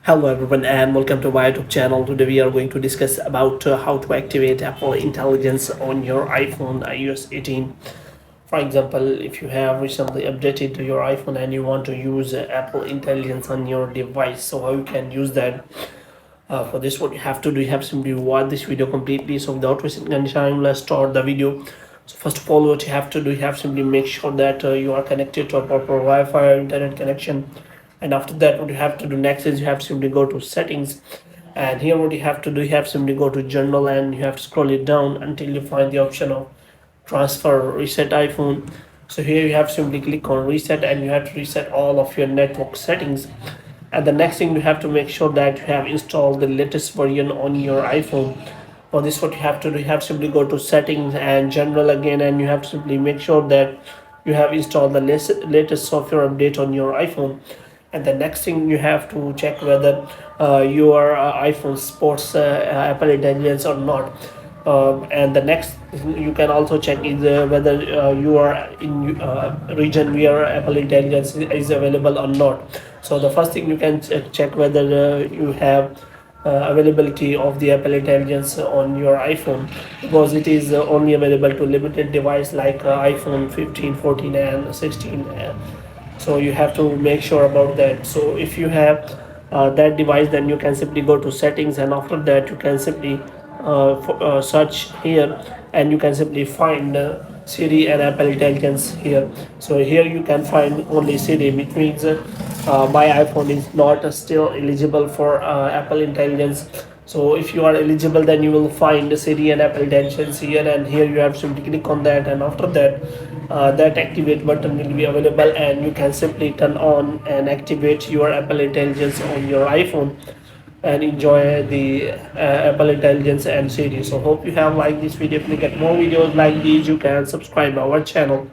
Hello everyone and welcome to my YouTube channel. Today we are going to discuss about how to activate Apple Intelligence on your iPhone iOS 18. For example, if you have recently updated to your iPhone and you want to use Apple Intelligence on your device, so how you can use that. For this, what you have to do, you have simply watch this video completely. So without wasting any time, let's start the video. So first of all, what you have to do, you have simply make sure that you are connected to a proper Wi-Fi or internet connection. And after that, what you have to do next is you have to simply go to settings. And here what you have to do, you have to simply go to general and you have to scroll it down until you find the option of transfer reset iPhone. So here you have to simply click on reset and you have to reset all of your network settings. And the next thing, you have to make sure that you have installed the latest version on your iPhone. For this, what you have to do, you have to simply go to settings and general again, and you have to simply make sure that you have installed the latest software update on your iPhone. And the next thing, you have to check whether your iPhone supports Apple Intelligence or not. And the next you can also check is whether you are in region where Apple Intelligence is available or not. So the first thing, you can check whether you have availability of the Apple Intelligence on your iPhone, because it is only available to limited device like iPhone 15, 14 and 16. So you have to make sure about that. So if you have that device, then you can simply go to settings, and after that you can simply search here, and you can simply find Siri and Apple Intelligence here. So here you can find only Siri, which means my iPhone is not still eligible for Apple Intelligence. So if you are eligible, then you will find Siri and Apple Intelligence here, and here you have to simply click on that, and after that that activate button will be available, and you can simply turn on and activate your Apple Intelligence on your iPhone and enjoy the Apple Intelligence and Siri. So hope you have liked this video. If you get more videos like these, you can subscribe our channel.